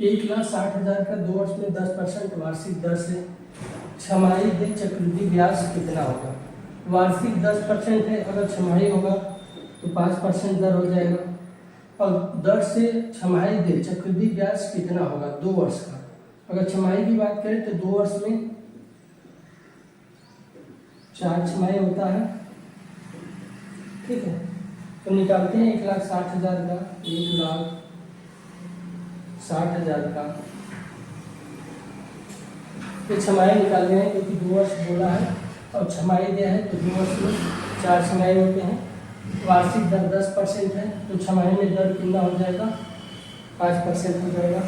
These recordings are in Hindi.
1,60,000 का 2 वर्ष में 10% वार्षिक दर से छमाही दर चक्रवृद्धि ब्याज कितना होगा। वार्षिक 10% है, अगर छमाही होगा तो 5% दर हो जाएगा। और दर से छमाही दर चक्रवृद्धि ब्याज कितना होगा 2 वर्ष का। अगर छमाही की बात करें तो 2 वर्ष में 4 छमाही होता है, ठीक है। तो निकालते हैं 1,60,000 का, 1,60,000 का ये छमाही निकालने हैं क्योंकि 2 वर्ष बोला है और छमाही दिया है तो 2 वर्ष में 4 छमाही होते हैं। वार्षिक दर 10% है तो छमाही में दर कितना हो जाएगा 5% हो जाएगा।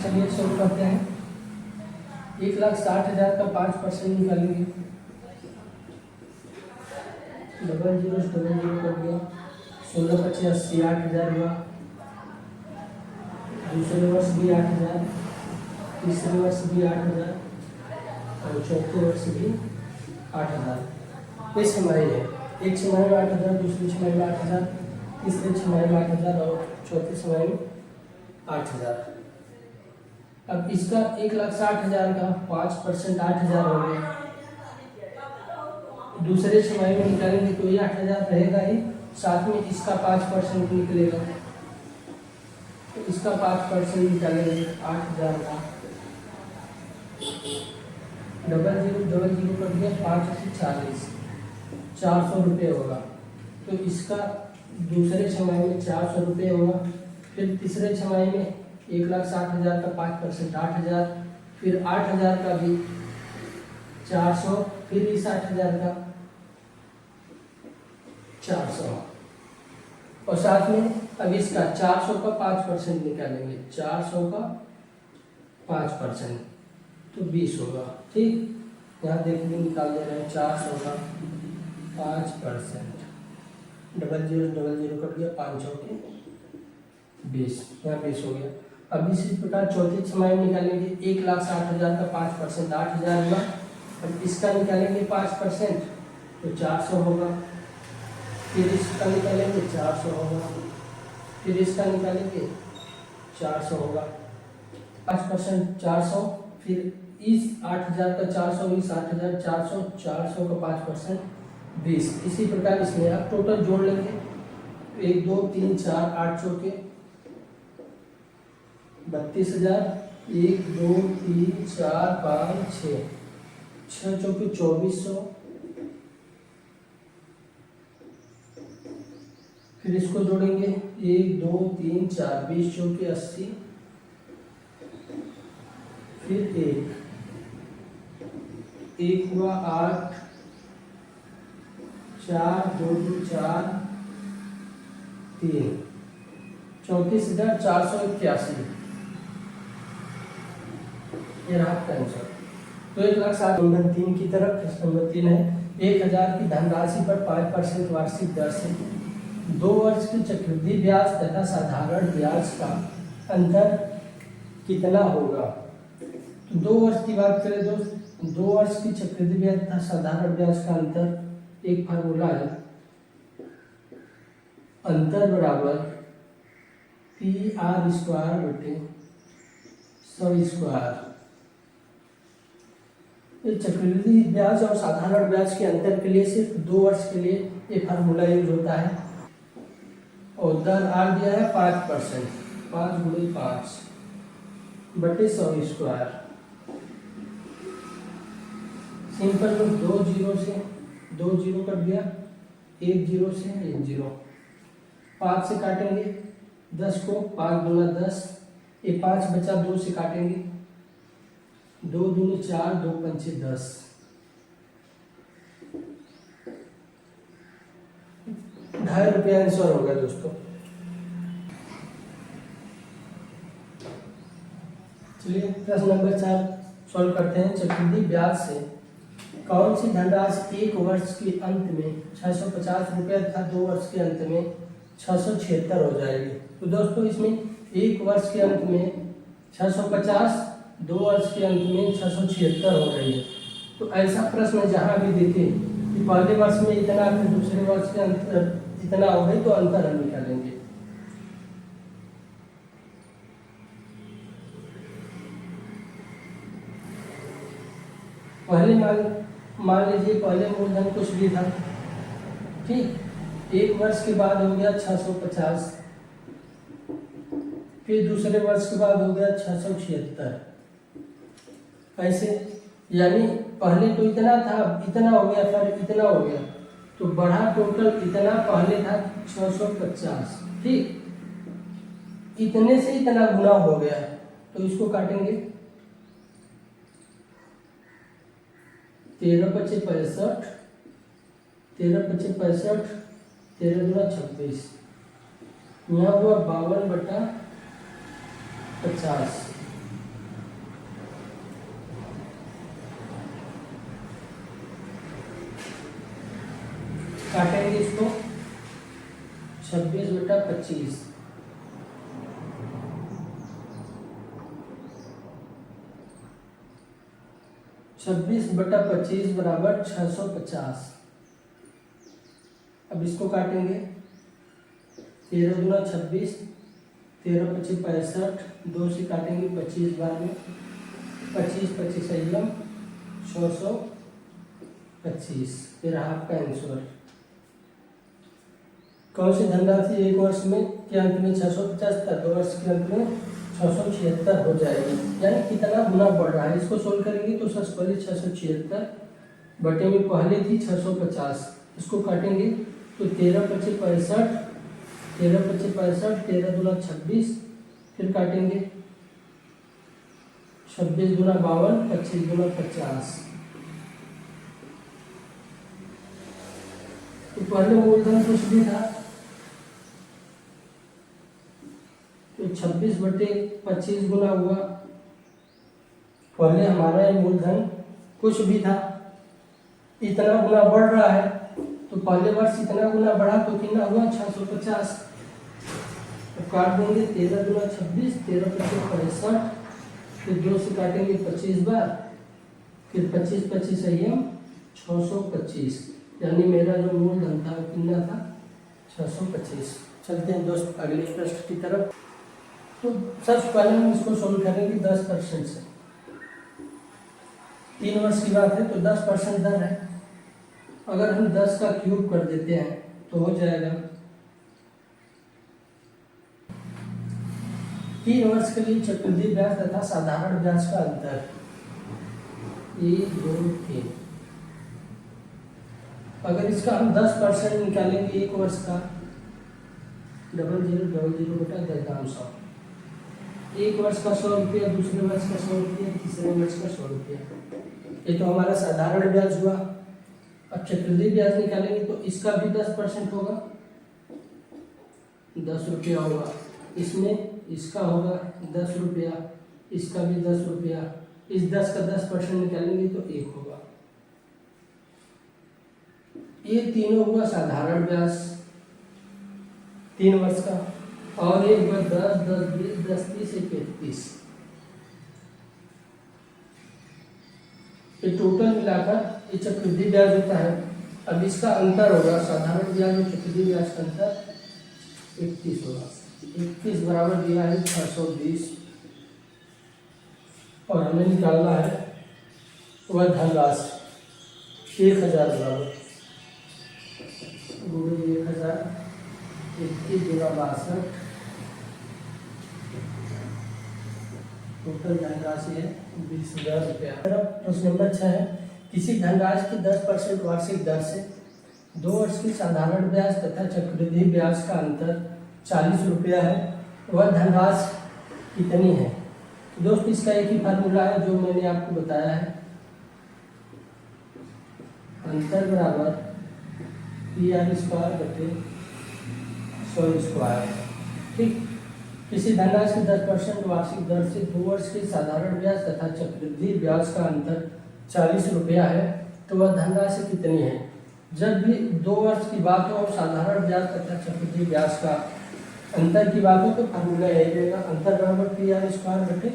चलिए शुरू करते हैं। 1,60,000 का 5% निकालेंगे, डबल जीरो कर दिया, 16 × 25 80, 8,000 हुआ। दूसरे वर्ष भी 8,000, तीसरे वर्ष भी 8,000 और चौथे वर्ष भी 8,000। ये छमाही है, एक छमाही में 8,000, दूसरी छमाही में 8,000, तीसरे छमाही में 8,000 और चौथी छमाही में 8,000। अब इसका 1,60,000 का 5% 8,000 हो गया। दूसरे छमाही में निकालेंगे तो ये 8,000 रहेगा ही, साथ में इसका 5% निकलेगा। तो इसका 5% निकालेंगे 8,000 का, डबल जीरो कर दिया, 5 से 40, 400 रुपये होगा। तो इसका दूसरे छमाही में 400 रुपये होगा। फिर तीसरे छमाही में 1,60,000 का 5% 8,000, फिर 8,000 का भी 400, फिर इस 8,000 का 400 और साथ में अब इसका 400 का 5% निकालेंगे, 400 का 5% तो 20 होगा, ठीक। यहाँ देखिए निकाल दे रहे हैं 400 का 5%, डबल जीरो कर दिया, 5 के 20, यहाँ 20 हो गया। अब इसी प्रकार चौथी छमाही निकालेंगे, 1,60,000 का 5% 8,000 हुआ। अब इसका निकालेंगे 5% तो 400 होगा। फिर इसका निकालेंगे 400 होगा, फिर इसका निकालेंगे 400 होगा। 5% 400, फिर इस 8,000 का 400, इस 8,000 400, 400 का 5% 20। इसी प्रकार इसमें आप टोटल जोड़ लेंगे, 1 2 3 4 8 चौके 32,000, 1 2 3 4 5 6, 6 चौके 2,400। फिर इसको जोड़ेंगे 1 2 3 4, 20 चौके 80, फिर 1 हुआ 8, 4 2 2 4 3, 34,481। ये रहा आपका आंसर। तो 1,60,000 नंबर 3 की तरफ, प्रश्न नंबर 3 है 1,000 की धनराशि पर 5% वार्षिक दर से 2 वर्ष की चक्रवृद्धि ब्याज तथा साधारण ब्याज का अंतर कितना होगा। तो 2 वर्ष की बात करें दोस्त, 2 वर्ष की चक्रवृद्धि ब्याज तथा साधारण ब्याज का अंतर एक फार्मूला है, अंतर बराबर PR² / 100²। ये चक्रवृद्धि ब्याज और साधारण ब्याज के अंतर के लिए सिर्फ 2 वर्ष के लिए ये फार्मूला यूज होता है। और दर आर दिया है 5%, 5 × 5 बटे 100²। सिंपल में 2 जीरो से 2 जीरो कर दिया, 1 जीरो से 1 जीरो, 5 से काटेंगे 10 को, 5 दूना 10, ये 5 बचा, 2 से काटेंगे, 2 दूनी 4, 2 पंचे 10, 2.5 रुपया आंसर होगा दोस्तों। चलिए प्रश्न नंबर 4 सॉल्व करते हैं। चक्रवृद्धि ब्याज से कौन सी धनराशि 1 वर्ष के अंत में 650 रुपये तथा 2 वर्ष के अंत में 676 हो जाएगी। तो दोस्तों इसमें 1 वर्ष के अंत में 650, 2 वर्ष के अंत में 676 हो रही है। तो ऐसा प्रश्न जहाँ भी देखे कि पहले वर्ष में इतना, फिर दूसरे वर्ष के अंतर इतना हो गई, तो अंतर हम निकालेंगे। पहले मान लीजिए पहले मूलधन कुछ भी था, ठीक, 1 वर्ष के बाद हो गया 650, फिर दूसरे वर्ष के बाद हो गया 676, ऐसे, यानी पहले तो इतना था, इतना हो गया, फिर इतना हो गया, तो बढ़ा टोटल इतना, पहले था 650, ठीक, इतने से इतना गुना हो गया, तो इसको काटेंगे, 13 पचे 65, 13 पचे 65, 13 दूना 26, यहाँ हुआ 52/50, काटेंगे इसको 26/25, 26/25 बराबर 650। अब इसको काटेंगे, 13 दूना 26, 13 पचे 65, 2 से काटेंगे 25 बार में, 25 25 अयम 625, फिर हाफ का आंसर। कौन सी धनराशि 1 वर्ष में के अंत में 650 था, 2 वर्ष के अंत में 676 हो जाएगी, यानी कितना गुना बढ़ रहा है। इसको सोल्व करेंगे तो सबसे पहले 676 बटे में पहले थी 650, इसको काटेंगे तो 13 पचे 65, 13 पचे 65, 13 दूना 26, फिर काटेंगे 26 दूना 52, 25 दूना 50। तो पहले मूलधन कुछ भी था, तो 26/25 गुना हुआ, पहले हमारा ये मूलधन कुछ भी था, इतना गुना बढ़ रहा है, तो पहले वर्ष इतना गुना बढ़ा तो कितना हुआ 650, तो काट देंगे 13 दूना 26, 13 पचे 65, फिर 2 से काटेंगे 25 बार, फिर 25 25 अयम 625, यानी मेरा जो मूलधन था वो कितना था 625। चलते हैं दोस्त अगले प्रश्न की तरफ। तो सबसे पहले हम इसको सोल्व करेंगे 10% से। 3 वर्ष की बात है तो 10% दर है, अगर हम 10 का क्यूब कर देते हैं तो हो जाएगा 3 वर्ष के लिए चक्रवृद्धि ब्याज तथा साधारण ब्याज का अंतर 1 2 3। अगर इसका हम 10% निकालेंगे 1 वर्ष का, 0000 बटा 10,100, 1 वर्ष का 100 रुपया, दूसरे वर्ष का 100 रुपया, तीसरे वर्ष का 100 रुपया, ये तो हमारा साधारण ब्याज हुआ। अब चक्रवृद्धि ब्याज निकालेंगे तो इसका भी 10% होगा, 10 रुपया होगा, इसमें इसका होगा 10 रुपया, इसका भी 10 रुपया, इस 10 का 10% निकालेंगे तो 1 होगा। ये तीनों हुआ साधारण ब्याज 3 वर्ष का, और एक बार 10 10 20 10 30 31, ये टोटल मिलाकर ये चक्रवृद्धि ब्याज होता है। अब इसका अंतर होगा साधारण ब्याज और चक्रवृद्धि ब्याज का अंतर 31 होगा, 31 बराबर दिया है 620, और हमें निकालना है वह धनराशि 1000 बराबर 1000, 21 गुना 62, टोटल धनराशि है 20,000 रुपया। प्रश्न नंबर 6 है, किसी धनराशि की 10% वार्षिक दर से 2 वर्ष की साधारण ब्याज तथा चक्रवृद्धि ब्याज का अंतर 40 रुपया है, वह धनराशि कितनी है। तो दोस्त इसका एक ही फार्मूला है जो मैंने आपको बताया है, अंतर बराबर PR² बटे 100²। ठीक, किसी धनराशि की 10% वार्षिक दर से 2 वर्ष की साधारण ब्याज तथा चक्रवृद्धि ब्याज का अंतर 40 रुपया है, तो वह धनराशि कितनी है। जब भी 2 वर्ष की बात हो और साधारण ब्याज तथा चक्रवृद्धि ब्याज का अंतर की बात हो तो फार्मूला यही रहेगा, अंतर बराबर PR² बटे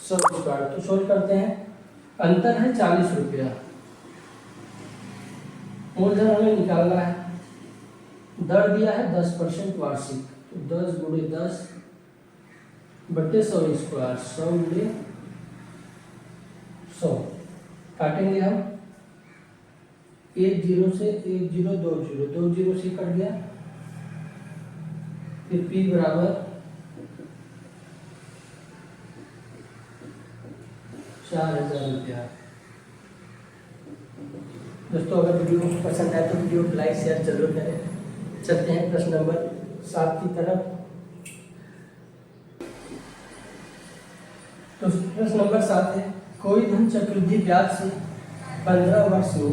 100²। तो सोल्व करते हैं, अंतर है 40 रुपया, मूलधन हमें निकालना है, दर दिया है 10% वार्षिक, तो 10 गुणे 10 बटे 100², 100 गुणे 100, काटेंगे हम, 1 0 से 1 0 2 0, 2 0 से कट गया, फिर P बराबर 4000 रुपया। दोस्तों अगर वीडियो पसंद आए तो वीडियो को लाइक शेयर जरूर करें। चलते हैं प्रश्न नंबर 7 की तरफ। तो प्रश्न नंबर 7 है, कोई धन चक्रवृद्धि ब्याज से 15 वर्ष में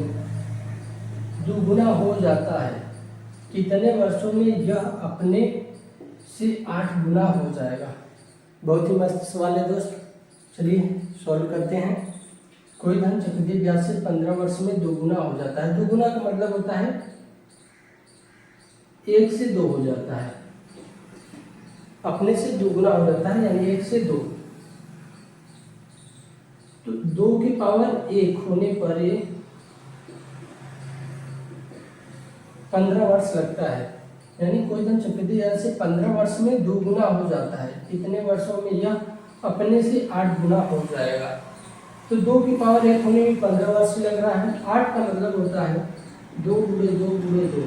दुगुना हो जाता है, कितने वर्षों में यह अपने से 8 गुना हो जाएगा। बहुत ही मस्त सवाल है दोस्त, चलिए सॉल्व करते हैं। कोई धन चक्रवृद्धि ब्याज से 15 वर्ष में दोगुना हो जाता है। दोगुना का मतलब होता है 1 से 2 हो जाता है, अपने से दोगुना हो जाता है यानी 1 से 2। तो 2 की पावर 1 होने पर ये 15 वर्ष लगता है, यानी कोई धन चक्रवृद्धि ब्याज से 15 वर्ष में दोगुना हो जाता है, कितने वर्षों में यह अपने से 8 गुना हो जाएगा। तो 2 की पावर 1 होने में 15 वर्ष लग रहा है। 8 का मतलब होता है 2 गुणे 2 गुणे 2,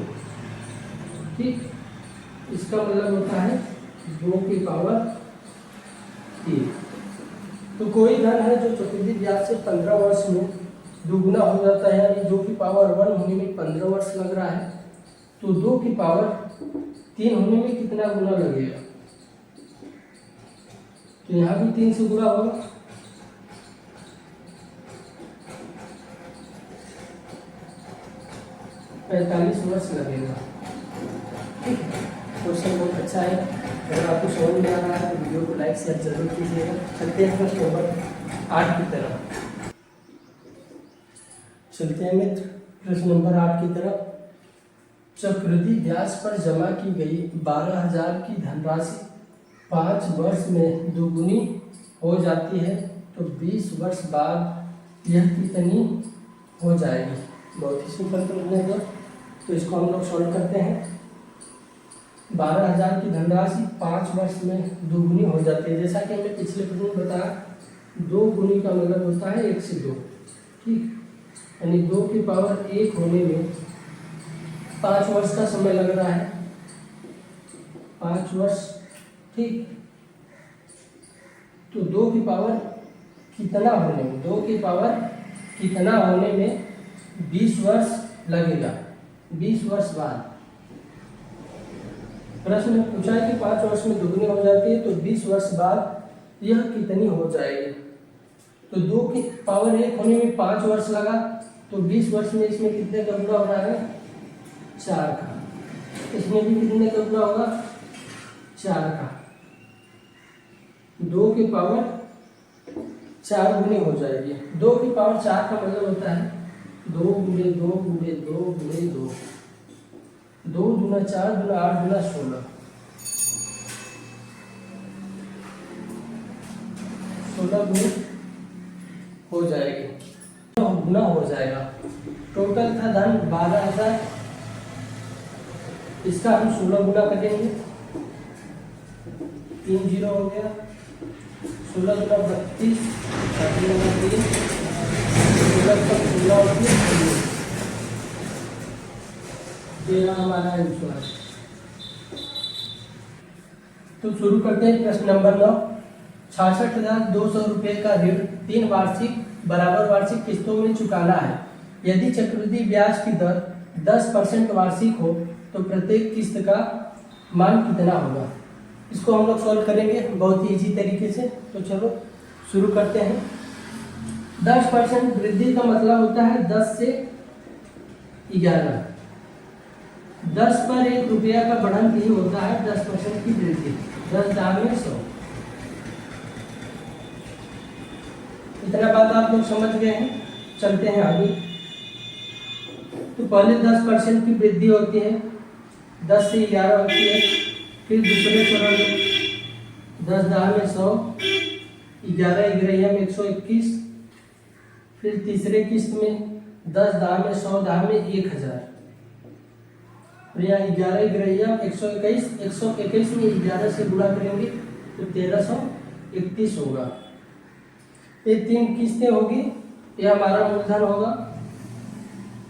ठीक। इसका मतलब होता है 2 की पावर 3। तो कोई धन है जो चक्रवृद्धि ब्याज से 15 वर्ष में दोगुना हो जाता है, यानी 2 की पावर 1 होने में 15 वर्ष लग रहा है। तो 2 की पावर 3 होने में कितना गुना लगेगा, तो यहाँ भी 3 से गुना होगा। पैंतालीस वर्ष लगेगा, ठीक है। क्वेश्चन बहुत अच्छा है। अगर आपको समझ में आ रहा है तो वीडियो को लाइक शेयर जरूर कीजिएगा। चलते हैं प्रश्न नंबर 8 की तरफ। चलते हैं मित्र प्रश्न नंबर 8 की तरफ। चक्रवृद्धि ब्याज पर जमा की गई 12,000 की धनराशि 5 वर्ष में दोगुनी हो जाती है, तो 20 वर्ष बाद यह कितनी हो जाएगी। बहुत ही सिंपल प्रश्न है, तो इसको हम लोग सॉल्व करते हैं। 12,000 की धनराशि 5 वर्ष में दोगुनी हो जाती है। जैसा कि हमने पिछले प्रश्न में बताया, 2 गुनी का मतलब होता है 1 से 2, ठीक। यानी 2 की पावर 1 होने में 5 वर्ष का समय लग रहा है, 5 वर्ष, ठीक। तो 2 की पावर कितना होने में, 2 की पावर कितना होने में 20 वर्ष लगेगा। 20 वर्ष बाद प्रश्न में पूछा है कि 5 वर्ष में दोगुनी हो जाती है, तो 20 वर्ष बाद यह कितनी हो जाएगी। तो 2 की पावर 1 होने में 5 वर्ष लगा, तो 20 वर्ष में इसमें कितने का गुना हो रहा है, 4 का। इसमें भी कितने का गुना होगा, 4 का। 2 की पावर 4 गुनी हो जाएगी। 2 की पावर 4 का मतलब होता है 2 गुणे 2 गुणे 2 गुणे 2, 2 दूना 4 दूना 8 दूना 16, 16 गुने हो जाएगी, तो गुना हो जाएगा। टोटल था धन 12,000, इसका हम 16 गुना करेंगे, 3 0 हो गया, 16 गुना 32, 3 16 13 हमारा आंसर। तो शुरू करते हैं प्रश्न नंबर 9। 66,200 रुपये का ऋण 3 वार्षिक बराबर वार्षिक किस्तों में चुकाना है। यदि चक्रवृद्धि ब्याज की दर 10% वार्षिक हो तो प्रत्येक किस्त का मान कितना होगा। इसको हम लोग सॉल्व करेंगे बहुत ही इजी तरीके से। तो चलो शुरू करते हैं। 10% वृद्धि का मतलब होता है 10 से 11। 10 पर 1 रुपया का बढ़न ही होता है 10% की वृद्धि। 10 दाम में 100। इतना बात आप लोग समझ गए हैं। चलते हैं आगे। तो पहले 10% की वृद्धि होती है, 10 से 11 होती है। फिर दूसरे चरण में 10 दाम में 100, 11 11 में 121। फिर तीसरे किस्त में 10 दाम में 100 दाम में 1000। और यहाँ 11 11 121, 121 में 11 से गुणा करेंगे तो 1331 होगा। ये 3 किस्तें होगी ये हमारा मूलधन होगा।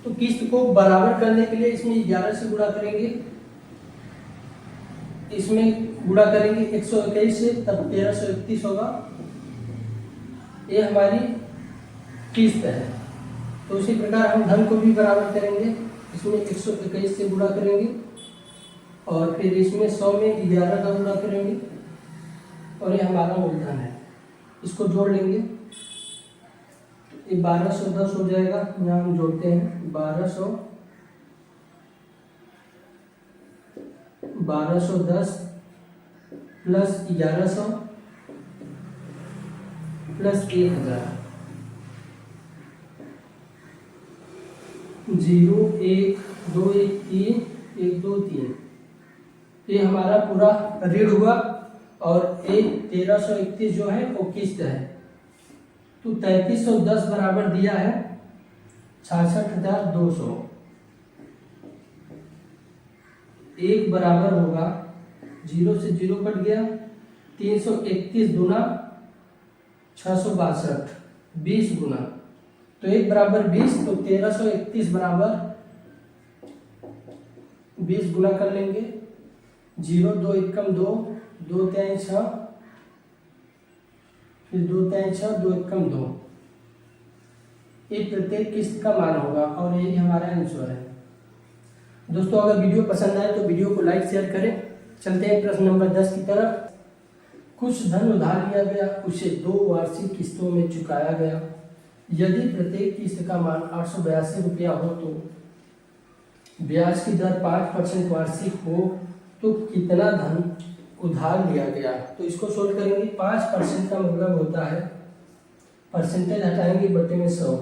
तो किस्त को बराबर करने के लिए इसमें 11 से गुणा करेंगे, इसमें गुणा करेंगे 121 से, तब 1331 होगा। ये हमारी किस्त है। तो उसी प्रकार हम धन को भी बराबर करेंगे, इसमें 121 से गुणा करेंगे और फिर इसमें 100 में 11 का गुणा करेंगे और ये हमारा मूलधन है। इसको जोड़ लेंगे, ये 1210 हो जाएगा। यहाँ हम जोड़ते हैं 1210 प्लस 1100 प्लस 1000, 0 1 2 1 3 1 2 3, ये हमारा पूरा ऋण हुआ। और 1331 जो है वो किस्त है। तो 3310 बराबर दिया है 66,200। एक बराबर होगा, 0 से 0 कट गया, 331 गुना 662, 20 गुना, तो 1 बराबर 20, तो 1331 बराबर 20 गुना कर लेंगे। 0 2 एकम 2, 2 3 6, फिर 2 3 6, 2 एकम 2, ये प्रत्येक किस्त का मान होगा और यही हमारा आंसर है। दोस्तों अगर वीडियो पसंद आए तो वीडियो को लाइक शेयर करें। चलते हैं प्रश्न नंबर 10 की तरफ। कुछ धन उधार लिया गया, उसे 2 वार्षिक किस्तों में चुकाया गया। यदि प्रत्येक किस्त का मान 882 रुपया हो तो ब्याज की दर 5% वार्षिक हो तो कितना धन उधार लिया गया। तो इसको सोल्व करेंगे। 5% का मतलब होता है, परसेंटेज हटाएंगे बटे में 100,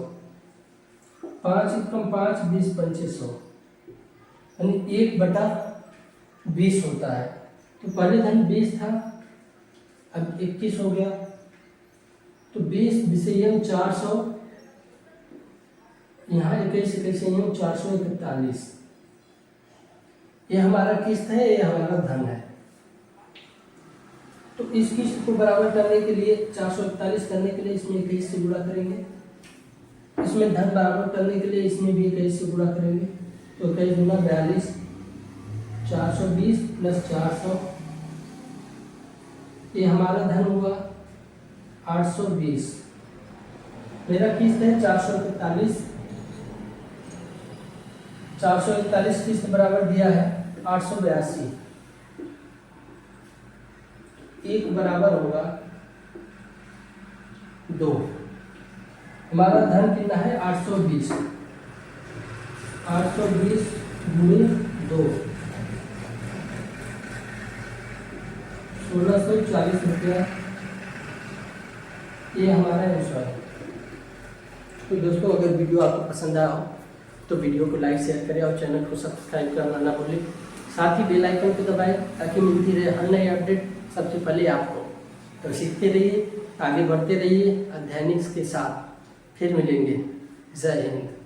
5 एकम 5, 20 पंचे 100, यानी 1/20 होता है। तो पहले धन 20 था, अब 21 हो गया, तो 20 विषय 400, यहाँ 21 441, ये हमारा किस्त है, ये हमारा धन है। तो इस किस्त को बराबर करने के लिए 441 करने के लिए इसमें 21 से गुणा करेंगे, इसमें धन बराबर करने के लिए इसमें भी 21 से गुणा करेंगे। तो 21 गुना 42, 420 प्लस 400, ये हमारा धन हुआ 820। मेरा किस्त है 441, 441 किस्त बराबर दिया है 882। 1 बराबर होगा 2। हमारा धन कितना है 820, 820 गुणे 2, 1640 रुपया, ये हमारा आंसर है। तो दोस्तों अगर वीडियो आपको पसंद आया हो तो वीडियो को लाइक शेयर करें और चैनल को सब्सक्राइब करना ना भूलें। साथ ही बेल आइकन को दबाएं ताकि मिलती रहे हर नई अपडेट सबसे पहले आपको। तो सीखते रहिए, आगे बढ़ते रहिए, अध्ययन के साथ फिर मिलेंगे। जय हिंद।